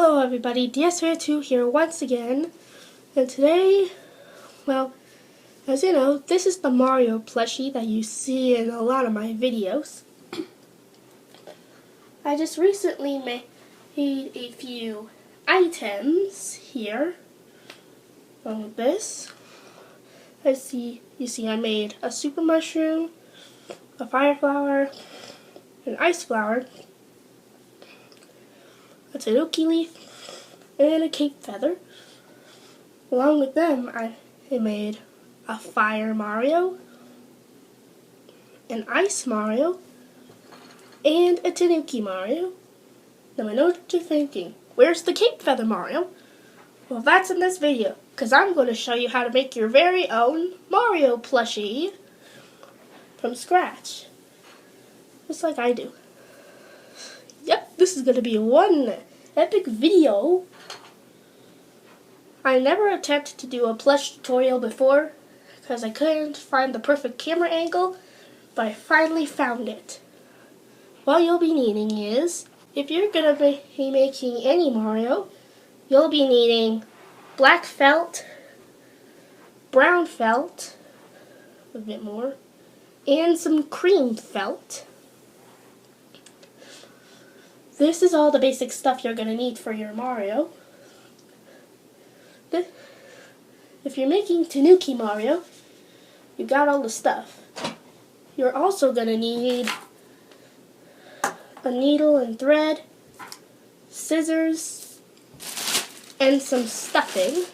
Hello everybody, DS2 here once again, and today, well, as you know, this is the Mario plushie that you see in a lot of my videos. I just recently made a few items here on this. You see I made a super mushroom, a fire flower, an ice flower, a Tanooki leaf, and a cape feather. Along with them, I made a fire Mario, an ice Mario, and a Tanooki Mario. Now I know what you're thinking, where's the cape feather Mario? Well, that's in this video, because I'm going to show you how to make your very own Mario plushie from scratch. Just like I do. Yep, this is going to be one epic video. I never attempted to do a plush tutorial before because I couldn't find the perfect camera angle, but I finally found it. What you'll be needing is, if you're going to be making any Mario, you'll be needing black felt, brown felt, a bit more, and some cream felt. This is all the basic stuff you're going to need for your Mario. If you're making Tanooki Mario, you got all the stuff. You're also going to need a needle and thread, scissors, and some stuffing.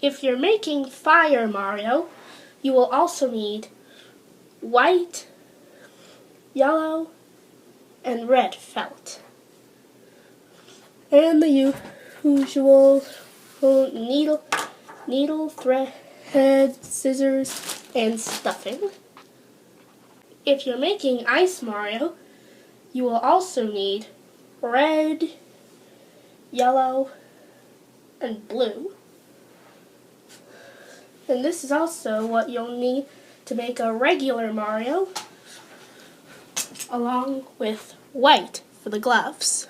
If you're making Fire Mario, you will also need white, yellow, and red felt. And the usual needle, thread, scissors, and stuffing. If you're making Ice Mario, you will also need red, yellow, and blue. And this is also what you'll need to make a regular Mario, along with white for the gloves.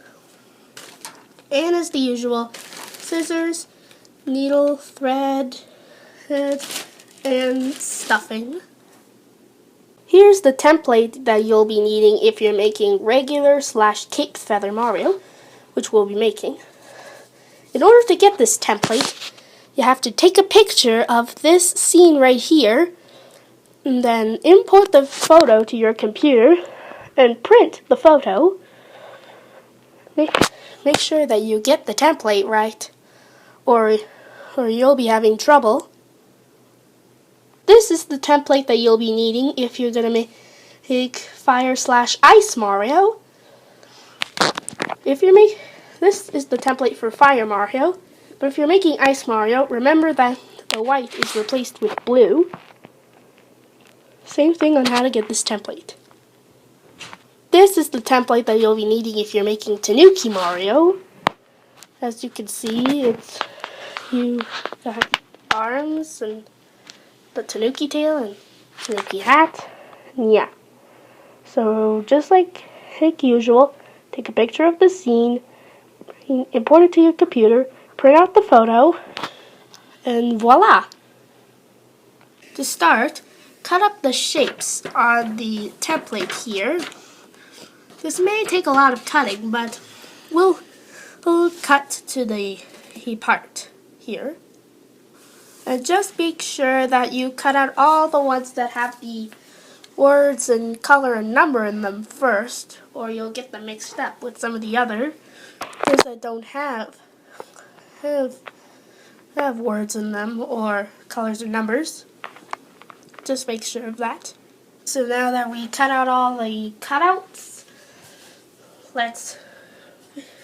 And as the usual, scissors, needle, thread, and stuffing. Here's the template that you'll be needing if you're making regular / cape feather Mario, which we'll be making. In order to get this template, you have to take a picture of this scene right here, and then import the photo to your computer and print the photo. Make sure that you get the template right, or you'll be having trouble. This is the template that you'll be needing if you're going to make Fire / Ice Mario. This is the template for Fire Mario, but if you're making Ice Mario, remember that the white is replaced with blue. Same thing on how to get this template. This is the template that you'll be needing if you're making Tanooki Mario. As you can see, you got arms and the Tanooki tail and Tanooki hat. Yeah. So just like usual, take a picture of the scene, import it to your computer, print out the photo, and voila! To start, cut up the shapes on the template here. This may take a lot of cutting, but we'll cut to the part here. And just make sure that you cut out all the ones that have the words and color and number in them first, or you'll get them mixed up with some of the other ones that don't have words in them or colors or numbers. Just make sure of that. So now that we cut out all the cutouts, let's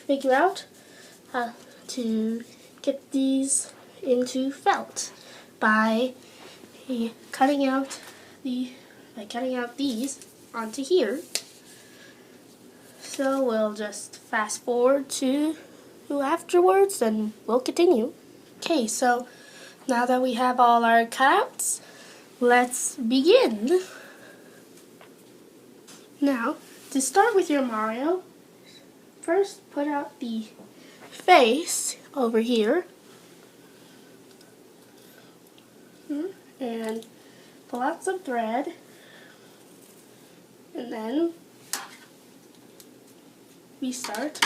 figure out how to get these into felt by cutting out these onto here. So we'll just fast forward to afterwards and we'll continue. Okay, so now that we have all our cutouts, let's begin. Now, to start with your Mario, first put out the face over here. And pull out some thread. And then we start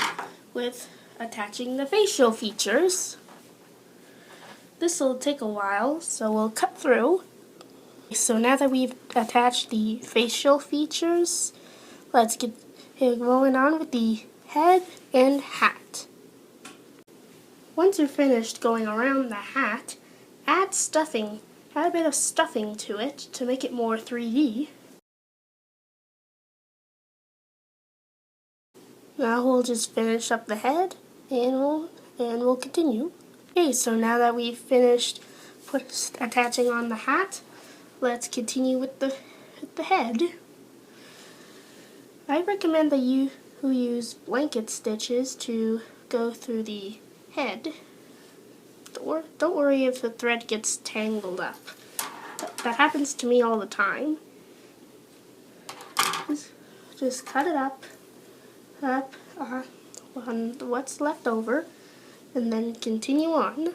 with attaching the facial features. This will take a while, so we'll cut through. So now that we've attached the facial features, let's get going on with the head and hat. Once you're finished going around the hat, add stuffing. Add a bit of stuffing to it to make it more 3D. Now we'll just finish up the head and we'll continue. Okay, so now that we've finished attaching on the hat, let's continue with the head. I recommend that you who use blanket stitches to go through the head. Don't worry if the thread gets tangled up. That happens to me all the time. Just cut it up on what's left over, and then continue on.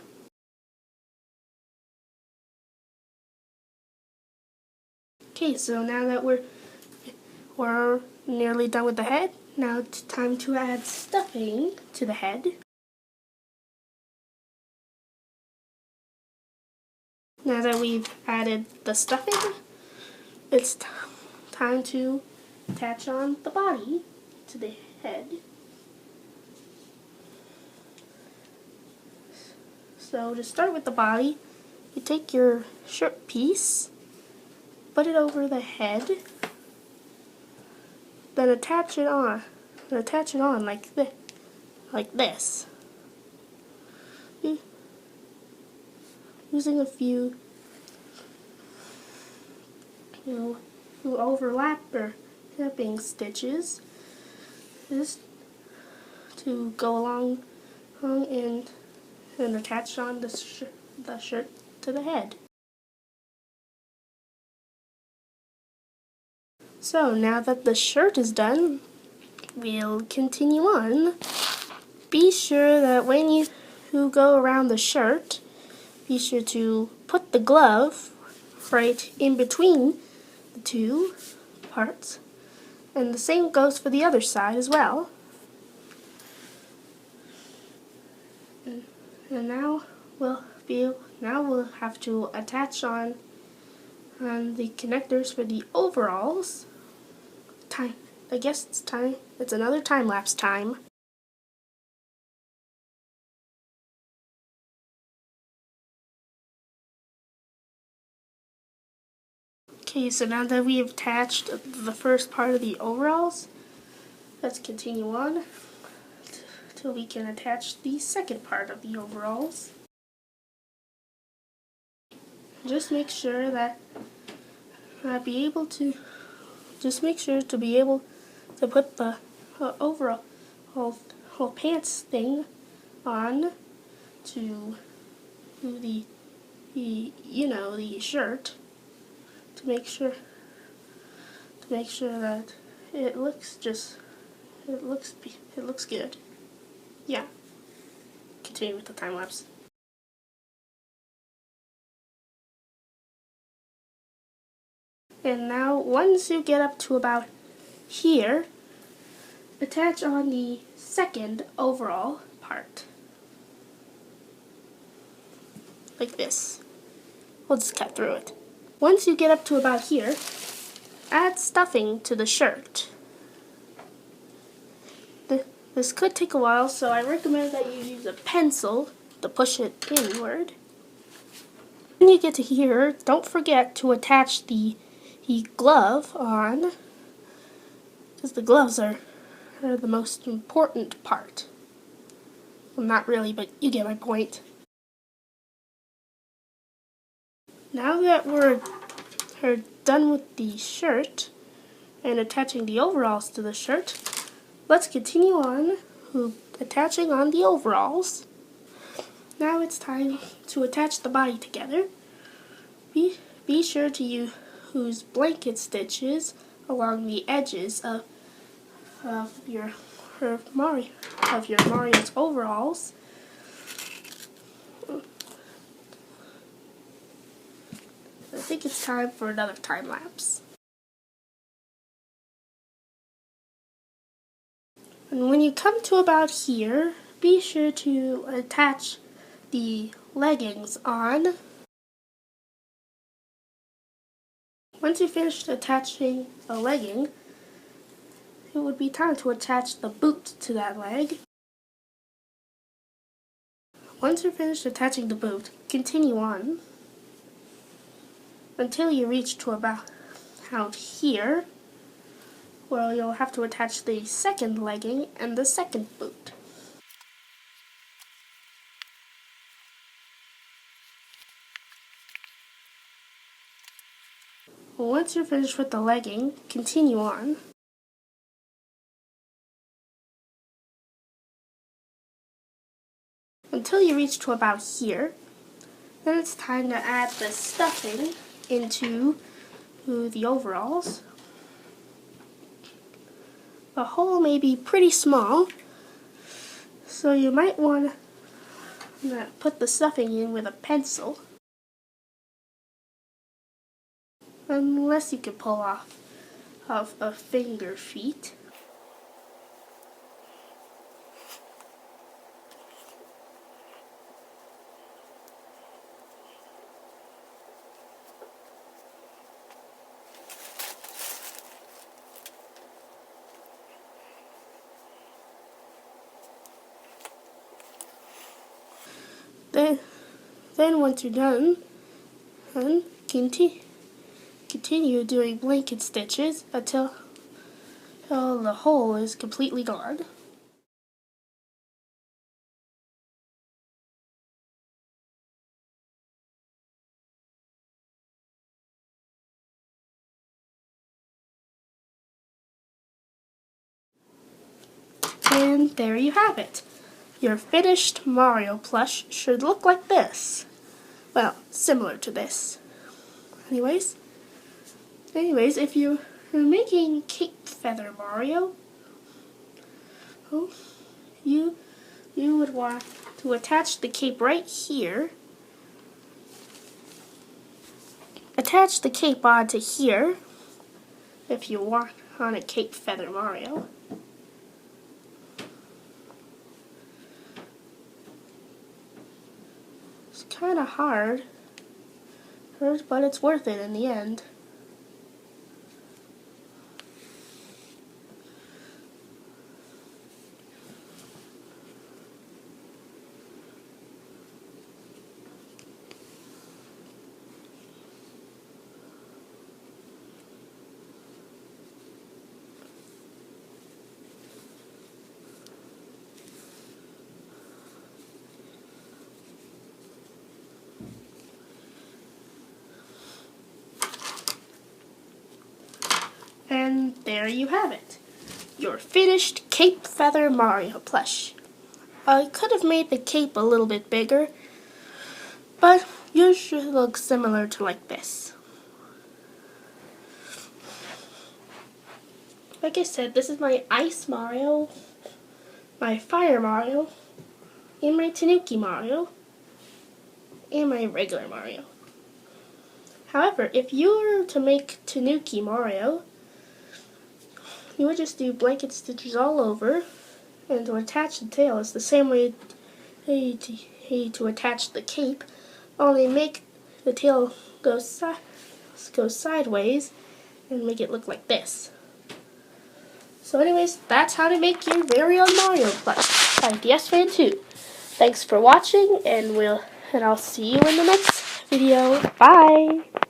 Okay, so now that we're nearly done with the head, now it's time to add stuffing to the head. Now that we've added the stuffing, it's time to attach on the body to the head. So to start with the body, you take your shirt piece, put it over the head, then attach it on. And attach it on like this. Using a few overlapping stitches, just to go along and attach on the shirt to the head. So now that the shirt is done, we'll continue on. Be sure that when you go around the shirt, be sure to put the glove right in between the two parts, and the same goes for the other side as well. And now we'll have to attach on the connectors for the overalls. I guess it's time. It's another time-lapse time. Okay, so now that we have attached the first part of the overalls, let's continue on till we can attach the second part of the overalls. Just make sure that be able to put the overall whole pants thing on to the shirt, to make sure that it looks good. Yeah. Continue with the time lapse. And now once you get up to about here, attach on the second overall part. Like this. We'll just cut through it. Once you get up to about here, add stuffing to the shirt. This could take a while, so I recommend that you use a pencil to push it inward. When you get to here, don't forget to attach the glove on, because the gloves are the most important part. Well, not really, but you get my point. Now that we're done with the shirt and attaching the overalls to the shirt, let's continue on attaching on the overalls. Now it's time to attach the body together. Be sure to use blanket stitches along the edges of your of your Mario's overalls. I think it's time for another time lapse. And when you come to about here, be sure to attach the leggings on. Once you finished attaching a legging, it would be time to attach the boot to that leg. Once you're finished attaching the boot, continue on until you reach to about out here, where you'll have to attach the second legging and the second boot. Once you're finished with the legging, continue on until you reach to about here. Then it's time to add the stuffing into the overalls. The hole may be pretty small, so you might want to put the stuffing in with a pencil. Unless you can pull off a finger feet. Then once you're done, continue doing blanket stitches until the hole is completely gone. And there you have it. Your finished Mario plush should look like this. Well, similar to this. Anyways, if you're making Cape Feather Mario, you would want to attach the cape right here. Attach the cape onto here if you want on a Cape Feather Mario. It's kind of hard, but it's worth it in the end. And there you have it, your finished Cape Feather Mario plush. I could have made the cape a little bit bigger, but yours should look similar to like this. Like I said, this is my Ice Mario, my Fire Mario, and my Tanooki Mario, and my regular Mario. However, if you were to make Tanooki Mario, you would just do blanket stitches all over, and to attach the tail is the same way to attach the cape, only make the tail go sideways and make it look like this. So anyways, that's how to make your very own Mario plush by DS Fan 2. Thanks for watching, and I'll see you in the next video. Bye!